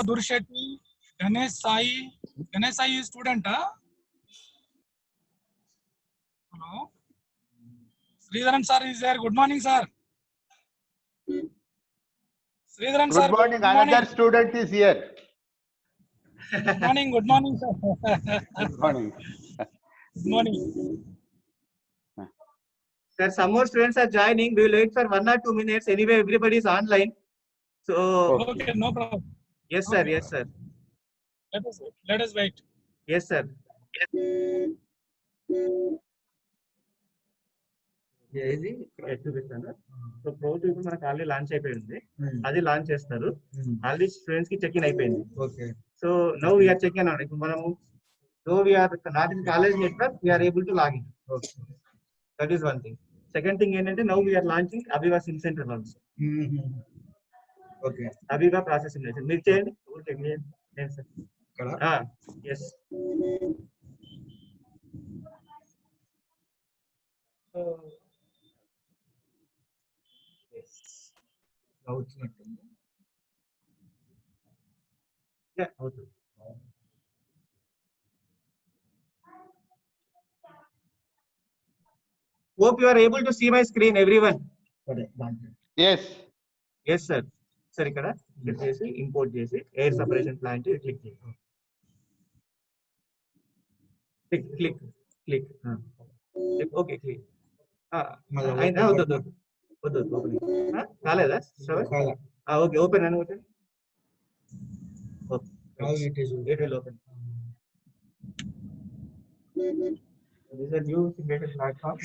Durshetty, Ganesh Sai is student. Hello. Sridharan sir is there. Good morning, sir. Sridharan sir. Good morning. Another student is here. Good morning, sir. Good morning. Good morning. Sir, some more students are joining. We will wait for 1 or 2 minutes. Anyway, everybody is online. So, Okay, no problem. Yes, sir. Okay. Yes, sir. Let us wait. Yes, sir. ఏది చూపిస్తాను. So prose ఇప్పుడు మనకు already launch అయిపోయింది. అది launch చేస్తారు. Already students కి check in అయిపోయింది. Okay. So now we are check in on. ఇప్పుడు మనము though we are not in college network we are able to log in. Okay. That is one thing. Second thing ఏంటంటే now we are launching అబివా sim centre also. Okay. అబివా processing simulation మీరు చేయండి. Okay నేను sir ఇక్కడ yes. So అవుతున్నట్టుంది. అవుతుంది. Hope you are able to see my screen, everyone. Yes. Yes, sir. Sir, ఇక్కడ click చేసి ఇంపోర్ట్ చేసి ఎయిర్ సెపరేషన్ ప్లాంట్ క్లిక్ చేయండి. Click okay click. అయినా వద్దు కాలేదా? ఓకే ఓపెన్ అని open. It will open. This is a new simulation platform.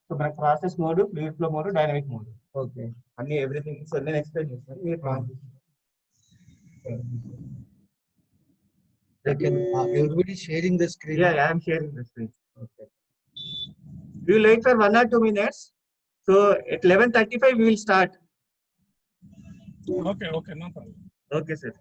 So మన process mode, fluid flow mode, dynamic mode. Okay. అన్ని ఎవ్రీథింగ్ సో నేను explain చేస్తాను. మీరు everybody sharing the screen. Yeah, I am sharing the screen. Okay. We will wait for 1 or 2 minutes. So at 11:35 we will start. Okay, no problem. Okay, sir.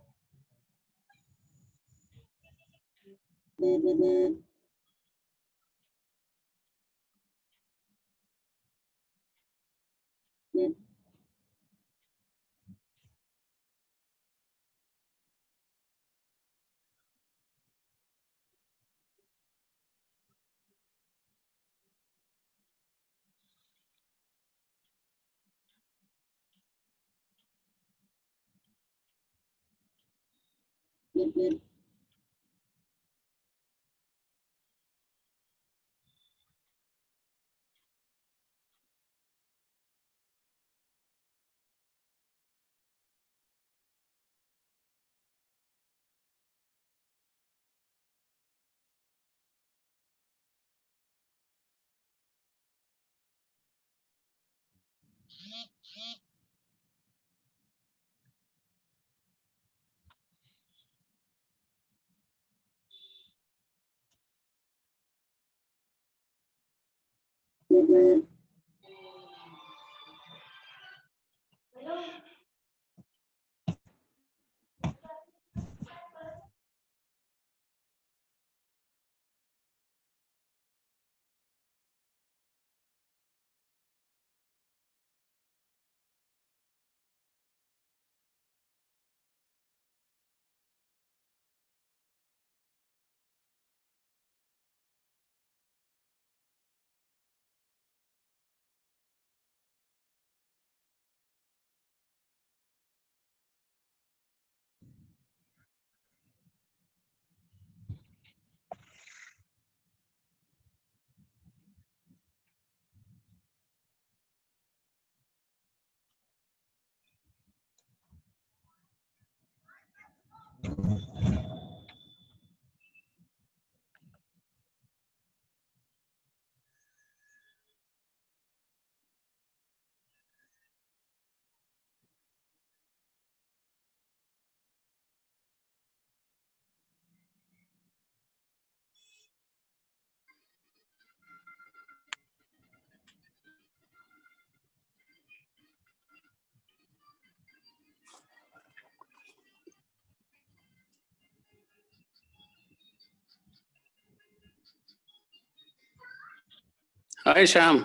Hi, Shyam.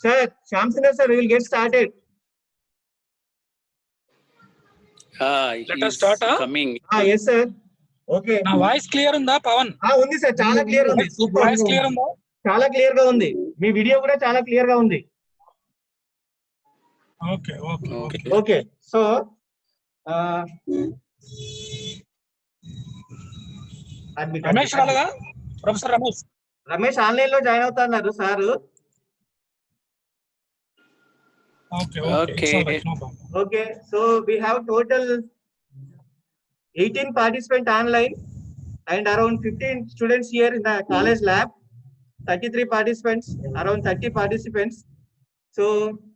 Sir, Shyam Sundar sir, we will get started. Let us he's start, huh? coming. Yes sir. Okay. నా voice clear ఉందా పవన్? ఉంది sir, చాలా clear ఉంది. Super. Voice clear ఉందా? చాలా clear గా ఉంది. మీ video కూడా చాలా క్లియర్ గా ఉంది. Okay okay okay. Okay so Ramesh రాలేదా? ప్రొఫెసర్ రమేష్ ఆన్లైన్ లో జాయిన్ అవుతున్నారు sir. Okay Okay. Okay. Okay, so we have total 18 participants online and around 15 students here in the college lab. 33 participants, around 30 participants. So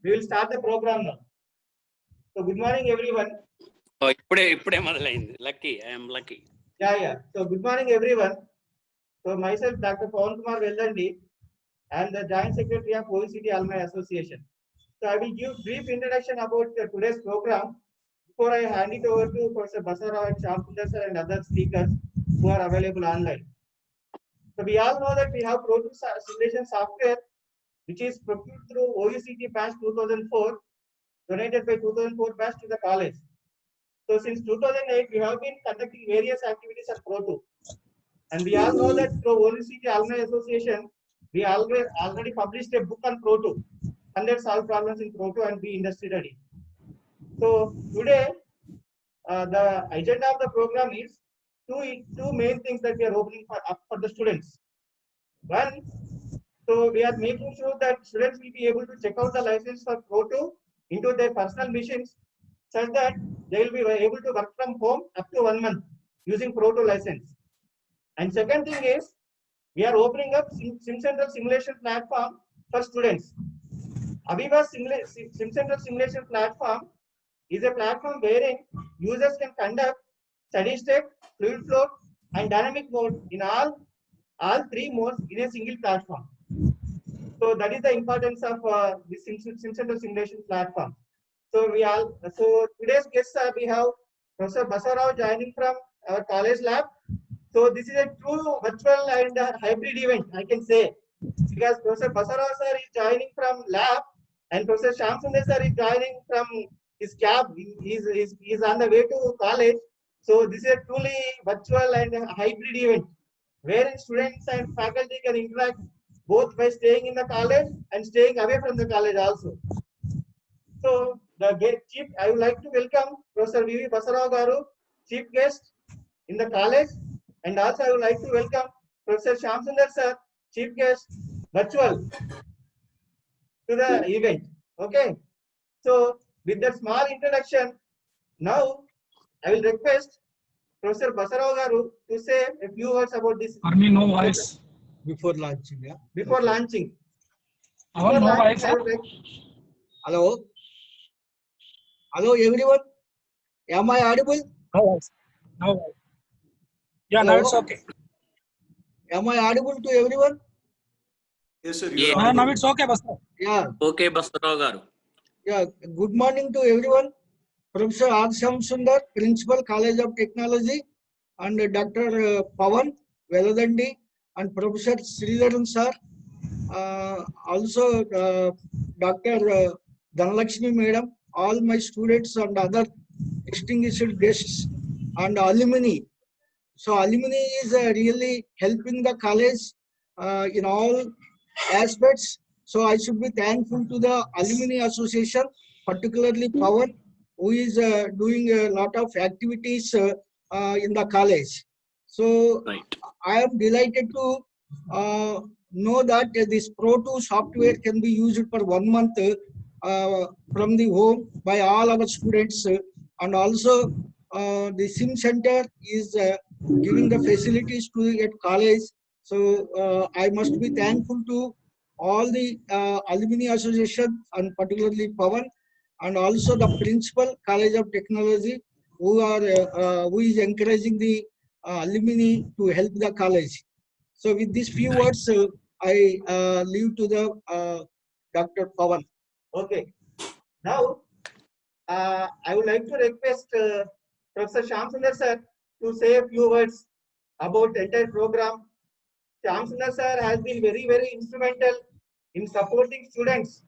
we will start the program now. So good morning everyone. Oh, ఇప్పుడే మొదలైంది. Lucky, I am lucky. Yeah. So good morning everyone. So myself, Dr. Pawan Kumar Veldandi, I am the Joint Secretary of OECD Alumni Association. So I will give brief introduction about today's program before I hand it over to Professor Basarao and Shyam Sundar sir and other speakers who are available online. So we all know that we have Pro2 simulation software which is procured through OECD batch 2004, donated by 2004 batch to the college. So since 2008 we have been conducting various activities at Pro2. And we all know that through OECD Alumni Association, we already published a book on Pro2, 100 solved problems in Pro2 and be industry ready. So today, the agenda of the program is two main things that we are opening up for the students. One, so we are making sure that students will be able to check out the license for Pro2 into their personal machines, such that they will be able to work from home up to 1 month using Pro2 license. And second thing is, we are opening up SimCentral simulation platform for students. Aviva SimCentral simulation platform is a platform wherein users can conduct steady state, fluid flow, and dynamic mode in all three modes in a single platform. So that is the importance of this SimCentral simulation platform. So today's guests we have Professor Basarao joining from our college lab. So this is a true virtual and hybrid event, I can say, because Professor Basarao sir is joining from lab and Professor Shyam Sundar sir is joining from his cab. He is on the way to college. So this is a truly virtual and hybrid event wherein students and faculty can interact both by staying in the college and staying away from the college also. So the chief, I would like to welcome Professor V.V. Basarao garu, chief guest in the college, and also I would like to welcome Professor Shyam Sundar sir, chief guest virtual to the event. Okay. So with that small introduction, now I will request Professor Basarao garu to say a few words about this. For me, no voice. Before launching, yeah. Before launching. Our no voice. Hello. Hello, everyone. Am I audible? No voice. No voice. Yeah, now it's okay. Am I audible to everyone? Yes, sir. Yeah. Now it's okay, Basarao. Yeah. Okay, Basarao garu. Yeah. Good morning to everyone. Professor R. Shyam Sundar, Principal, College of Technology, and Dr. Pawan Veladandi, and Professor Sridharan sir. Also Dr. Dhanalakshmi madam, all my students and other distinguished guests and alumni. So alumni is really helping the college in all aspects. So I should be thankful to the Alumni Association, particularly Pawan, who is doing a lot of activities in the college. So Right. I am delighted to know that this Pro2 software can be used for 1 month from the home by all our students, and also the Sim Center is giving the facilities to at college. So I must be thankful to all the Alumni Association and particularly Pawan, and also the Principal, College of Technology, who is encouraging the alumni to help the college. So with these few words, I leave to the Dr. Pawan. Okay. Now, I would like to request Professor Shyam Sundar sir to say a few words about the entire program. Shyam Sundar sir has been very, very instrumental in supporting students,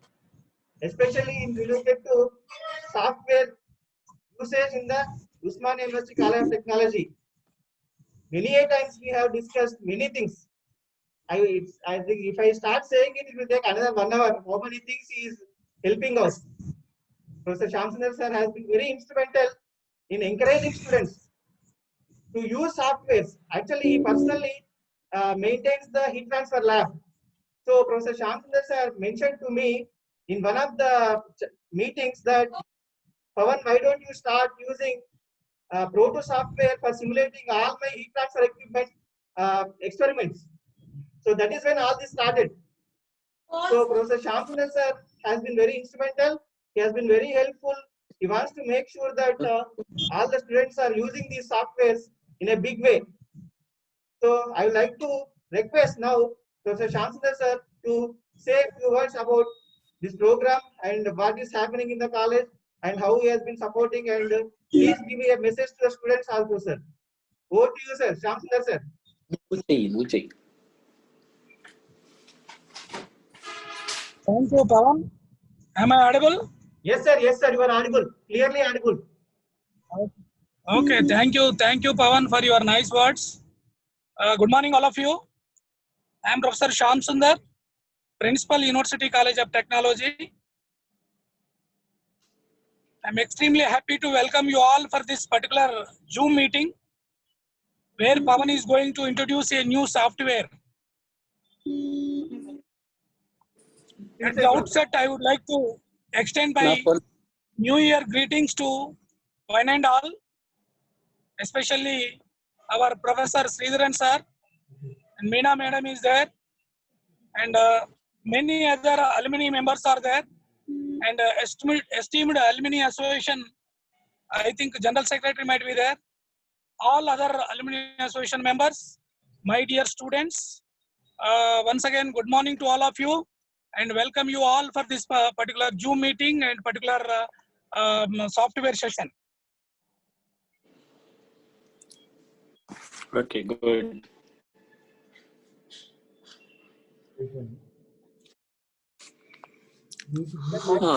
especially in related to software usage in the Usmania University College of Technology. Many a times we have discussed many things. I think if I start saying it, it will take another 1 hour. How many things he is helping us? Professor Shamsundar sir has been very instrumental in encouraging students to use softwares. Actually, he personally maintains the heat transfer lab. So Professor Shamsundar sir mentioned to me in one of the meetings that, Pawan, why don't you start using Proto software for simulating all my heat transfer equipment experiments? So that is when all this started. So Professor Shamsundar sir has been very instrumental. He has been very helpful. He wants to make sure that all the students are using these softwares in a big way. So I would like to request now Professor Shamsundar sir to say a few words about this program and what is happening in the college and how he has been supporting, and please give me a message to the students also, sir. Over to you, sir. Shamsundar sir. Thank you, Pawan. Am I audible? Yes, sir. Yes, sir. You are audible. Clearly audible. Okay, thank you, Pawan, for your nice words. Good morning, all of you. I am Professor Shamsundar, Principal, University College of Technology. I am extremely happy to welcome you all for this particular Zoom meeting, where Pawan is going to introduce a new software. At the outset, I would like to extend my New Year greetings to one and all, especially our Professor Sridharan sir, and Meena madam is there, and many other alumni members are there, and esteemed alumni association, I think General Secretary might be there, all other alumni association members, my dear students, once again, good morning to all of you, and welcome you all for this particular Zoom meeting and particular software session. Okay, good.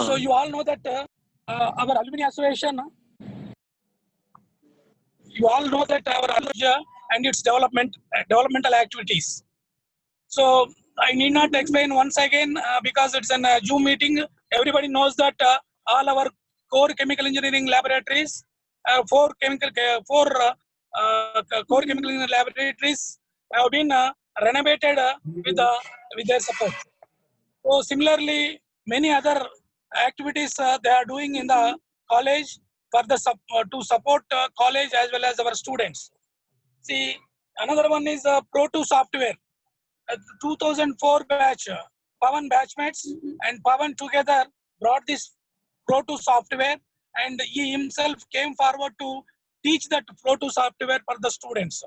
So you all know that our alumni association, you all know that our alumni and its developmental activities. So I need not explain once again because it's a Zoom meeting. Everybody knows that all our core chemical engineering laboratories, four core chemical engineering laboratories have been renovated with their support. So similarly, many other activities they are doing in the college for the to support college as well as our students. See, another one is Pro2 software. 2004 batch, Pawan batchmates and Pawan together brought this Pro2 software, and he himself came forward to teach that Pro2 software for the students.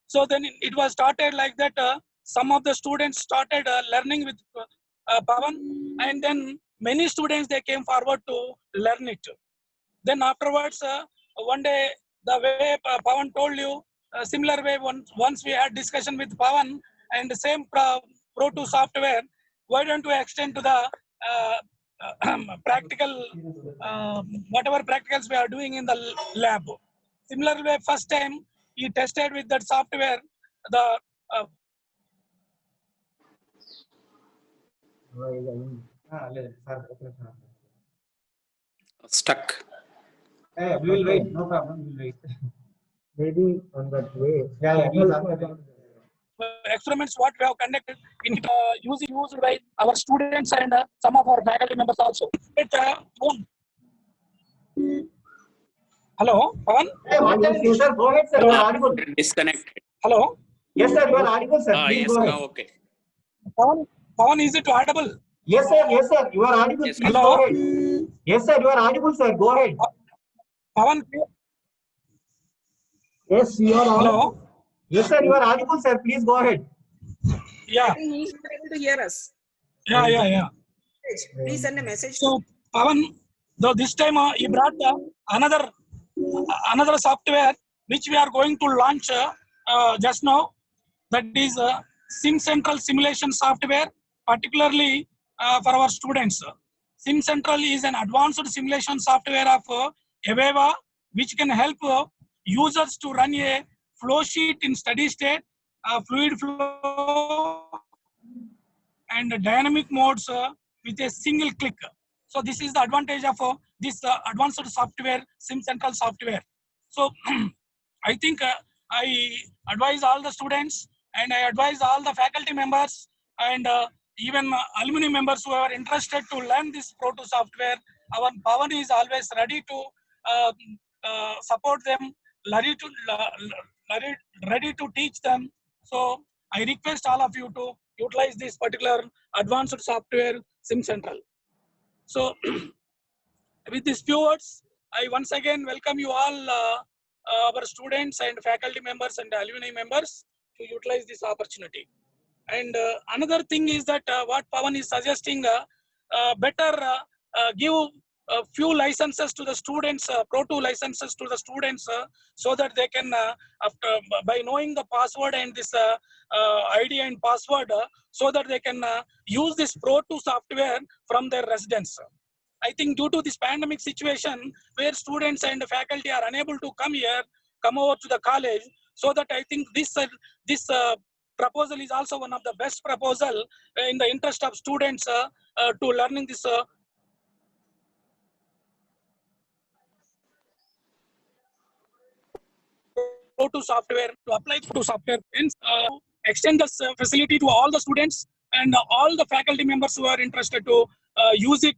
So then it was started like that. Some of the students started learning with Pawan, and then many students they came forward to learn it. Then afterwards, one day the way Pawan told you, similar way once we had discussion with Pawan and the same Pro2 software, why don't we extend to the practical, whatever practicals we are doing in the lab. Similar way, first time he tested with that software, the Stuck. We will wait. No problem. We will wait. Maybe on that way. Yeah. experiments what we have conducted in used by our students and some of our faculty members also. Hello, Pawan? Sir, go ahead, sir. You are audible. Disconnected. Hello? Yes, sir. You are audible, sir. Please Yes, go ahead. now okay. Pawan, is it audible? Yes, sir. Yes, sir. You are audible. Yes, Please hello? go ahead. Yes, sir. You are audible, sir. Go ahead. Pawan? Yes, you are audible. Hello? Yes, sir. You are audible, sir. Please go ahead. Yeah. I think he's not able to hear us. Yeah. Please send a message. So, Pawan, though this time he brought another software which we are going to launch just now. That is SimCentral simulation software, particularly for our students. SimCentral is an advanced simulation software of AVEVA, which can help users to run a flow sheet in steady state, fluid flow, and dynamic modes with a single click. So this is the advantage of this advanced software, SimCentral software. So I think I advise all the students and I advise all the faculty members and even alumni members who are interested to learn this Pro2 software. Our Pawan is always ready to support them, ready to teach them. So I request all of you to utilize this particular advanced software, SimCentral. So with these few words, I once again welcome you all, our students and faculty members and alumni members, to utilize this opportunity. And another thing is that what Pawan is suggesting, better give a few licenses to the students, Pro2 licenses to the students, so that they can, by knowing the password and this ID and password, so that they can use this Pro2 software from their residence. I think due to this pandemic situation where students and faculty are unable to come over to the college, so that I think this proposal is also one of the best proposal in the interest of students to learning this Pro2 software, to apply to software, and extend this facility to all the students and all the faculty members who are interested to use it,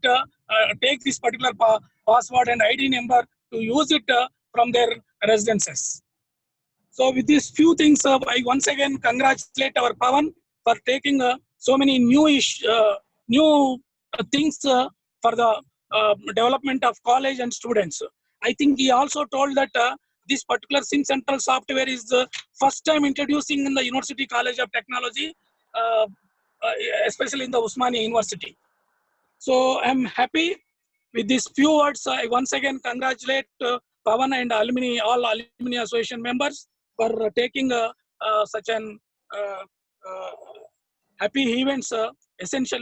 take this particular password and ID number to use it from their residences. So with these few things, I once again congratulate our Pawan for taking so many new things for the development of college and students. I think he also told that this particular SimCentral software is the first time introducing in the University College of Technology, especially in the Usmania University. So I'm happy with these few words. I once again congratulate Pawan and alumni, all alumni association members for taking such an happy events, essential,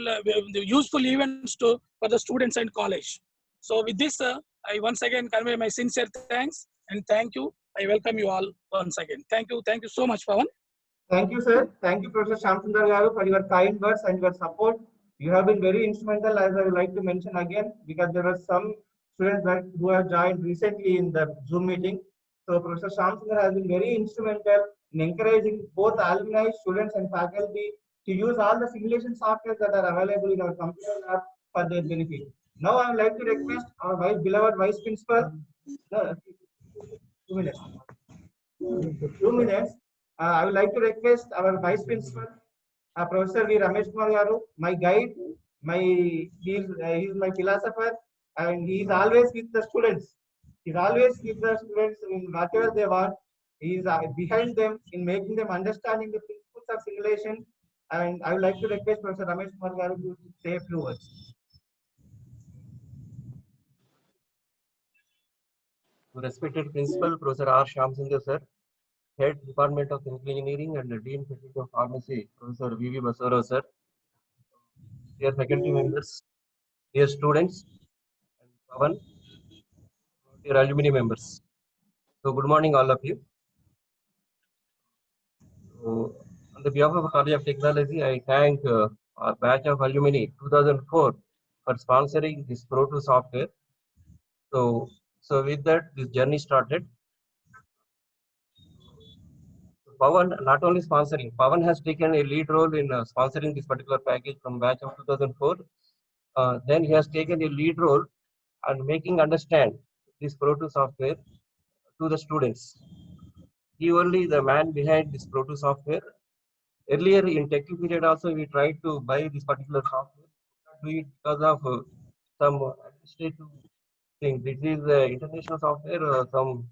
useful events for the students and college. So with this, I once again convey my sincere thanks and thank you. I welcome you all once again. Thank you so much, Pawan. Thank you, sir. Thank you, Professor Shamsundar Garu, for your kind words and your support. You have been very instrumental, as I would like to mention again, because there are some students who have joined recently in the Zoom meeting. So Professor Shamsundar has been very instrumental in encouraging both alumni, students, and faculty to use all the simulation software that are available in our computer lab for their benefit. Now I would like to request our beloved Vice Principal. 2 minutes. 2 minutes. I would like to request our Vice Principal, Professor V. Ramesh Kumar Garu, my guide, he's my philosopher, and he is always with the students. He's always with the students in whatever they want. He is behind them in making them understanding the principles of simulation. And I would like to request Professor Ramesh Kumar Garu to say a few words. Respected Principal, Professor R. Shamsundar, sir, Head Department of Chemical Engineering and the Dean Faculty of Pharmacy, Professor V.V. Basarao, sir, dear faculty members, dear students, and Pawan, dear alumni members. So, good morning, all of you. So, on the behalf of College of Technology, I thank our batch of alumni 2004 for sponsoring this Pro2 software. So with that, this journey started. Pawan not only sponsoring, Pawan has taken a lead role in sponsoring this particular package from batch of 2004. Then he has taken a lead role and making understand this Pro2 software to the students. He only the man behind this Pro2 software. Earlier in technical period also we tried to buy this particular software. Do it because of some administrative thing. This is international software. Some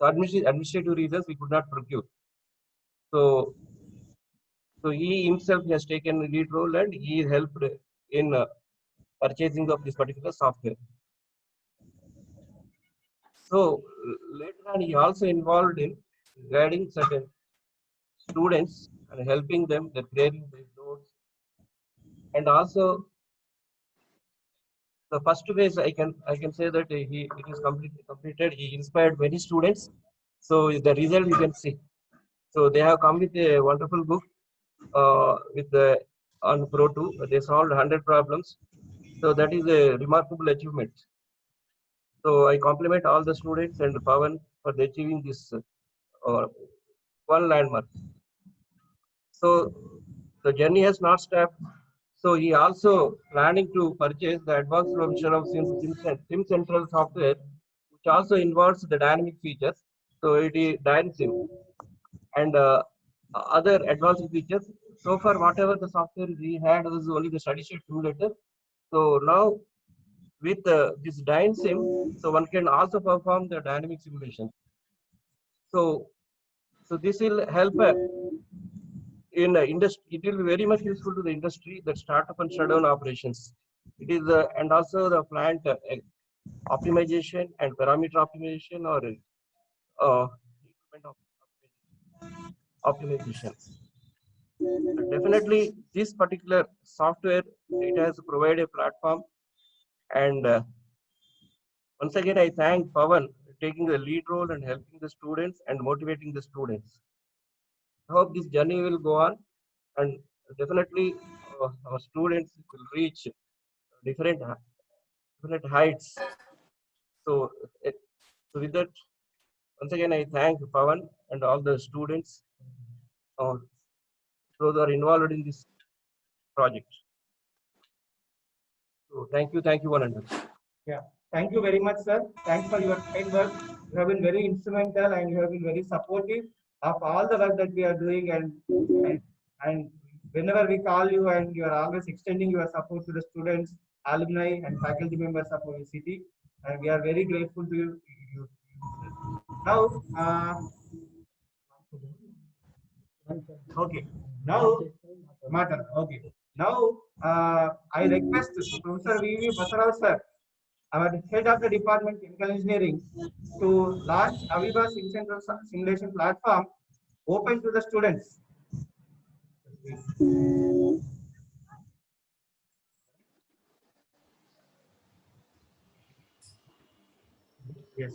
administrative reasons we could not procure. So he himself has taken a lead role and he helped in purchasing of this particular software. So later on, he also involved in guiding certain students and helping them in clearing their notes, and also The first phase, I can say that it is completed. He inspired many students. So the result you can see. So they have come with a wonderful book with the on Pro 2. They solved 100 problems. So that is a remarkable achievement. So I compliment all the students and Pawan for achieving this one landmark. So the journey has not stopped. So he also planning to purchase the advanced version of Sim Central software, which also involves the dynamic features. So it is DynSim and other advanced features. So far, whatever the software we had was only the study sheet simulator. So now with this DynSim, so one can also perform the dynamic simulation. So this will help in industry. It will be very much useful to the industry, that startup and shutdown operations. It is and also the plant optimization and parameter optimization or equipment optimization. Definitely, this particular software, it has provided a platform, and once again I thank Pawan taking the lead role and helping the students and motivating the students. I hope this journey will go on, and definitely our students will reach different heights. So, so with that, once again I thank Pawan and all the students those are involved in this project. So thank you, one and all. Yeah, thank you very much, sir. Thanks for your kind work. You have been very instrumental and you have been very supportive of all the work that we are doing, and whenever we call you, and you are always extending your support to the students, alumni, and faculty members of our city, and we are very grateful to you. Now, okay. Now, matter. Okay. Now, I request Professor V.V. Basarao sir, our head of the department chemical engineering, to launch Aviva simulation platform open to the students. Yes.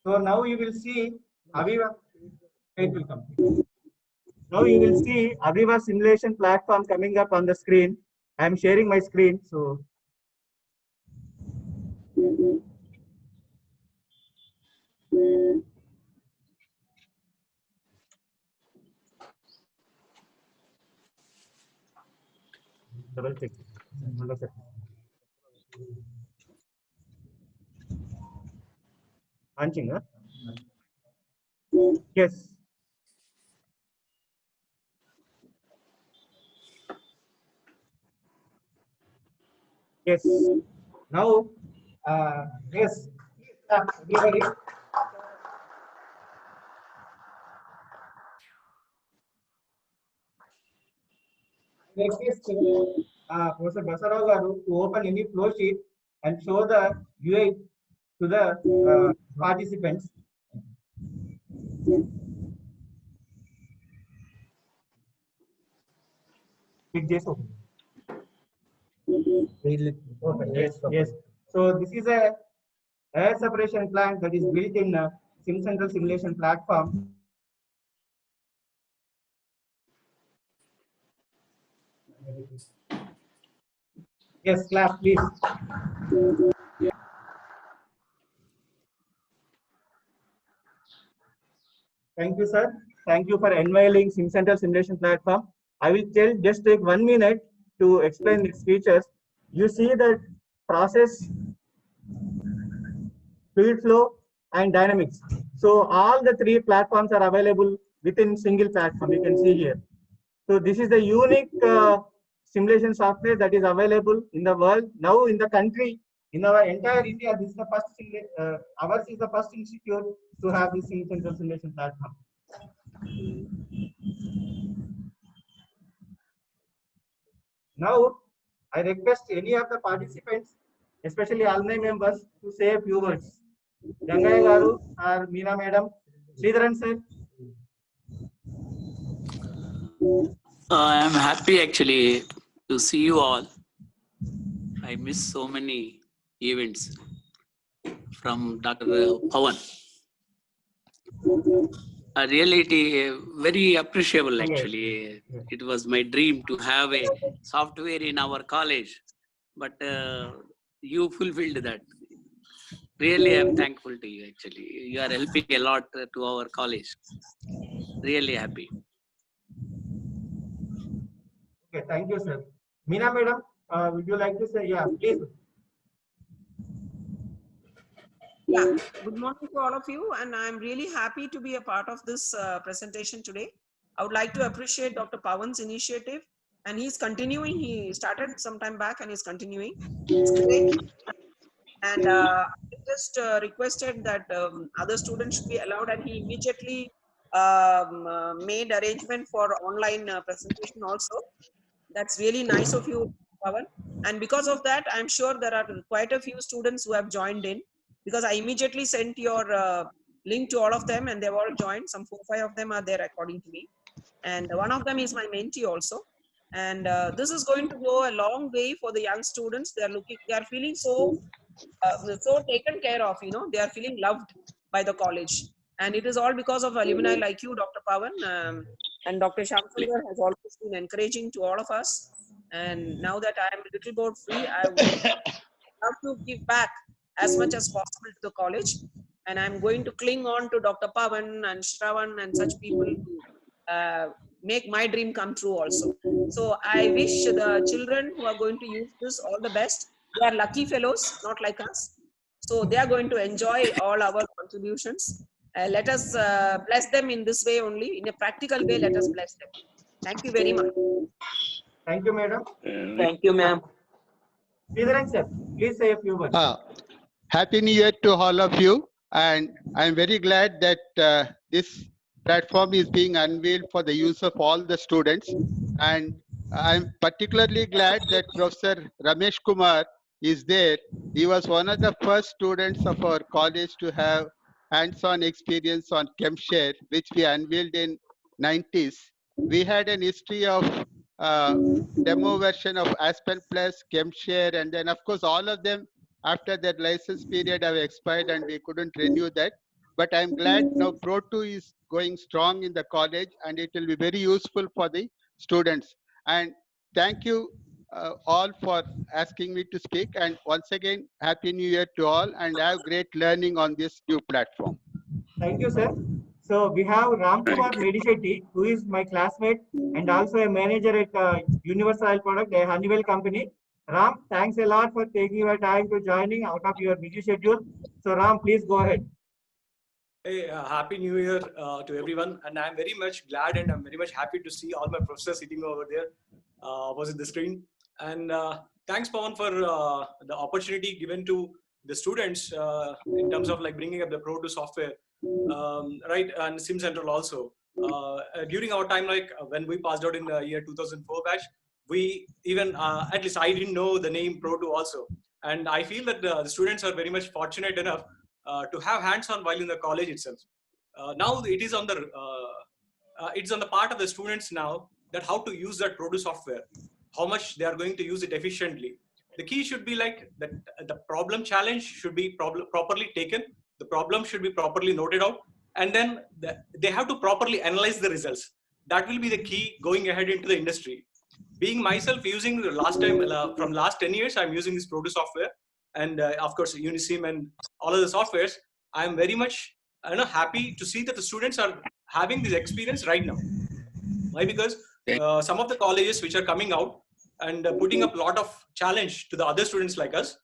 So now you will see Aviva. It will come. Now you will see Aviva simulation platform coming up on the screen. I am sharing my screen. So double check. Launching, huh? Yes. Yes. Now, yes. Everybody. Request Professor Basarao garu to open any flow sheet and show the UI to the participants. Yes. Yes. So this is a air separation plant that is built in a SimCentral simulation platform. Yes, clap, please. Thank you, sir. Thank you for unveiling SimCentral simulation platform. I will just take 1 minute to explain its features. You see that process, fluid flow, and dynamics. So all the three platforms are available within single platform. You can see here. So this is the unique simulation software that is available in the world. Now in the country, in our entire India, this is the first ours is the first institute to have this SimCentral simulation platform. Now, I request any of the participants, especially alumni members, to say a few words. Gangaya Garu or Meena Madam, Sridharan sir. I am happy actually to see you all. I miss so many events from Dr. Pawan. Really, very appreciable actually. It was my dream to have a software in our college, but you fulfilled that. Really, I'm thankful to you actually. You are helping a lot to our college. Really happy. Okay, thank you, sir. Meena madam, would you like to say? Yeah, please. Yeah, good morning to all of you, and I'm really happy to be a part of this presentation today. I would like to appreciate Dr. Pawan's initiative, and he's continuing. He started some time back and he's continuing. It's great. And I just requested that other students should be allowed, and he immediately made arrangement for online presentation also. That's really nice of you, Pawan. And because of that, I'm sure there are quite a few students who have joined in, because I immediately sent your link to all of them and they've all joined. Some 4-5 of them are there according to me. And one of them is my mentee also. And this is going to go a long way for the young students. They are feeling so taken care of, they are feeling loved by the college. And it is all because of alumni like you, Dr. Pawan. And Dr. Shamsundar has always been encouraging to all of us. And now that I am a little bit free, I would love to give back as much as possible to the college. And I'm going to cling on to Dr. Pawan and Shravan and such people to make my dream come true also. So I wish the children who are going to use this all the best. They are lucky fellows, not like us. So they are going to enjoy all our contributions. Let us bless them in this way only, in a practical way. Let us bless them. Thank you very much. Thank you, madam. Thank you, ma'am. Sridharan sir, please say a few words. Happy New Year to all of you. And I'm very glad that this platform is being unveiled for the use of all the students. And I'm particularly glad that Professor Ramesh Kumar is there. He was one of the first students of our college to have hands-on experience on ChemShare, which we unveiled in 90s. We had an history of demo version of Aspen Plus, ChemShare, and then of course all of them after their license period have expired and we couldn't renew that. But I'm glad now Pro2 is going strong in the college and it will be very useful for the students. And thank you all for asking me to speak. And once again, Happy New Year to all and have great learning on this new platform. Thank you, sir. So we have Ramkumar Medishetty, who is my classmate and also a manager at Universal Oil Product, a Honeywell company. Ram, thanks a lot for taking your time to joining out of your busy schedule. So Ram, please go ahead. Hey, Happy New Year to everyone. And I'm very much glad and I'm very much happy to see all my professors sitting over there opposite the screen. And thanks, Pawan, for the opportunity given to the students in terms of like bringing up the Pro2 software, right? And SimCentral also. During our time, like when we passed out in the year 2004 batch, we even, at least I didn't know the name Pro2 also. And I feel that the students are very much fortunate enough to have hands-on while in the college itself. Now it is on the it's on the part of the students now that how to use that Pro2 software, how much they are going to use it efficiently. The key should be like that the problem challenge should be properly taken. The problem should be properly noted out, and then they have to properly analyze the results. That will be the key going ahead into the industry. Being myself using the last time from last 10 years, I'm using this Pro2 software, and of course Unisim and all of the softwares. I'm very much happy to see that the students are having this experience right now. Why? Because some of the colleges which are coming out and putting up a lot of challenge to the other students like us.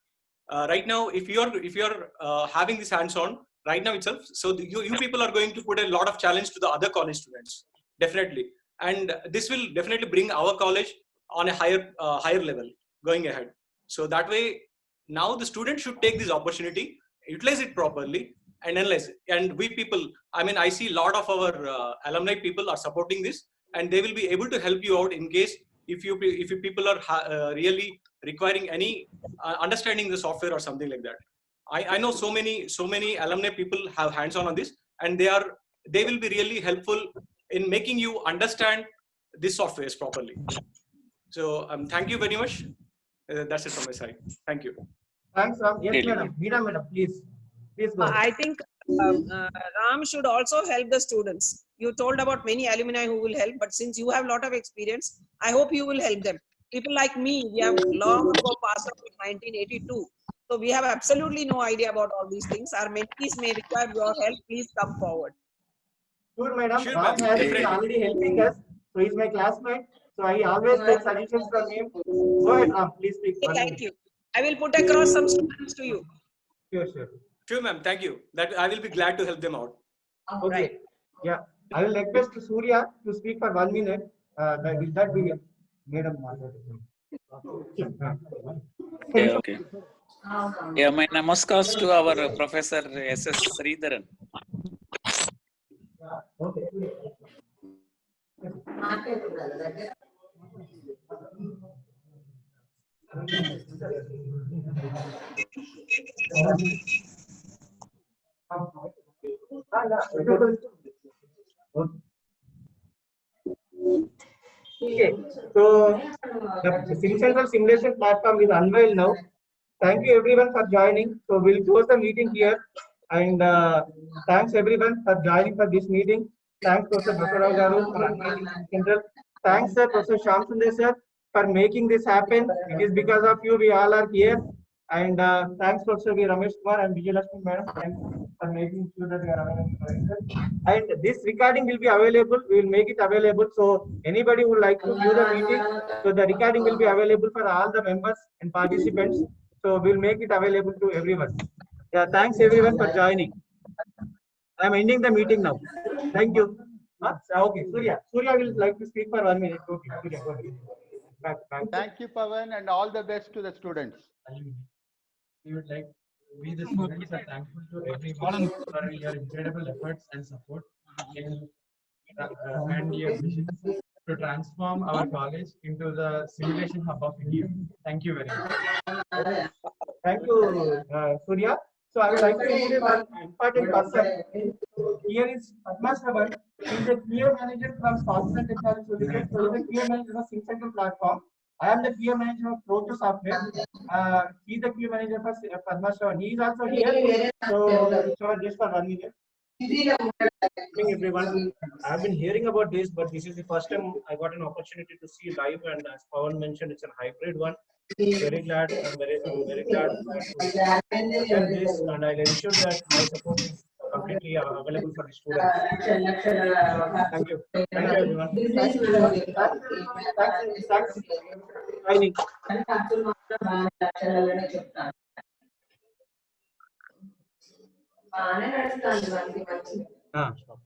Right now, if you're having this hands-on right now itself, so you people are going to put a lot of challenge to the other college students, definitely, and this will definitely bring our college on a higher level going ahead. So that way, now the student should take this opportunity, utilize it properly, and analyze it. And we people, I mean, I see a lot of our alumni people are supporting this, and they will be able to help you out in case if you people are really requiring any understanding the software or something like that. I know so many alumni people have hands-on on this, and they will be really helpful in making you understand this software properly. So thank you very much. That's it from my side. Thank you. Thanks, Ram. Yes, Really madam. Meera, madam, please. Please go ahead. I think Ram should also help the students. You told about many alumni who will help, but since you have a lot of experience, I hope you will help them. People like me, we have long ago passed out in 1982. So we have absolutely no idea about all these things. Our mentees may require your help. Please come forward. Sure, madam. Sure, Ram ma'am. has been Definitely. already helping us. So he's my classmate. So I always take suggestions from him. Go ahead, Ram. Please speak. Thank you. I will put across some students to you. Sure, sure. Sure, ma'am. Thank you. That I will be glad to help them out. Okay. Right. Yeah. I will request Surya to speak for 1 minute. Will that be madam? Okay. Yeah, my namaskars to our Professor S.S. Sridharan. Okay. Okay, so the SimCentral simulation platform is unveiled now. Thank you everyone for joining. So we'll close the meeting here, and thanks everyone for joining for this meeting. Thanks Professor Basarao Garu for unveiling SimCentral. Thanks Professor Shyam Sundar sir for making this happen. It is because of you we all are here. And thanks Professor V. Ramesh Kumar and Vijayalakshmi madam. Thanks for making sure that we are available for it. And this recording will be available. We will make it available. So anybody who would like to view the meeting, so the recording will be available for all the members and participants. So we'll make it available to everyone. Yeah, thanks everyone for joining. I'm ending the meeting now. Thank you. Okay, Surya. Surya will like to speak for 1 minute. Okay, Surya, go ahead. Back. Thank you, Pawan, and all the best to the students. We would like, we the students are thankful to everyone for your incredible efforts and support in and your visions to transform our college into the simulation hub of India. Thank you very much. Thank you, Surya. So I would like to introduce one important person. Here is Padma Shravan. He is a peer manager from Software Technology Solutions. So he is a peer manager of SimCentral platform. I am the peer manager of Proto Software. He is the peer manager for Padma Shravan. He is also here. So just for 1 minute. Good evening, everyone. I've been hearing about this, but this is the first time I got an opportunity to see live. And as Pawan mentioned, it's a hybrid one. Very glad. I'm very glad to attend this, and I'll ensure that my support is completely available for the students. Thank you. Thank you, everyone. Thanks, everyone. Thanks. Joining. Stop.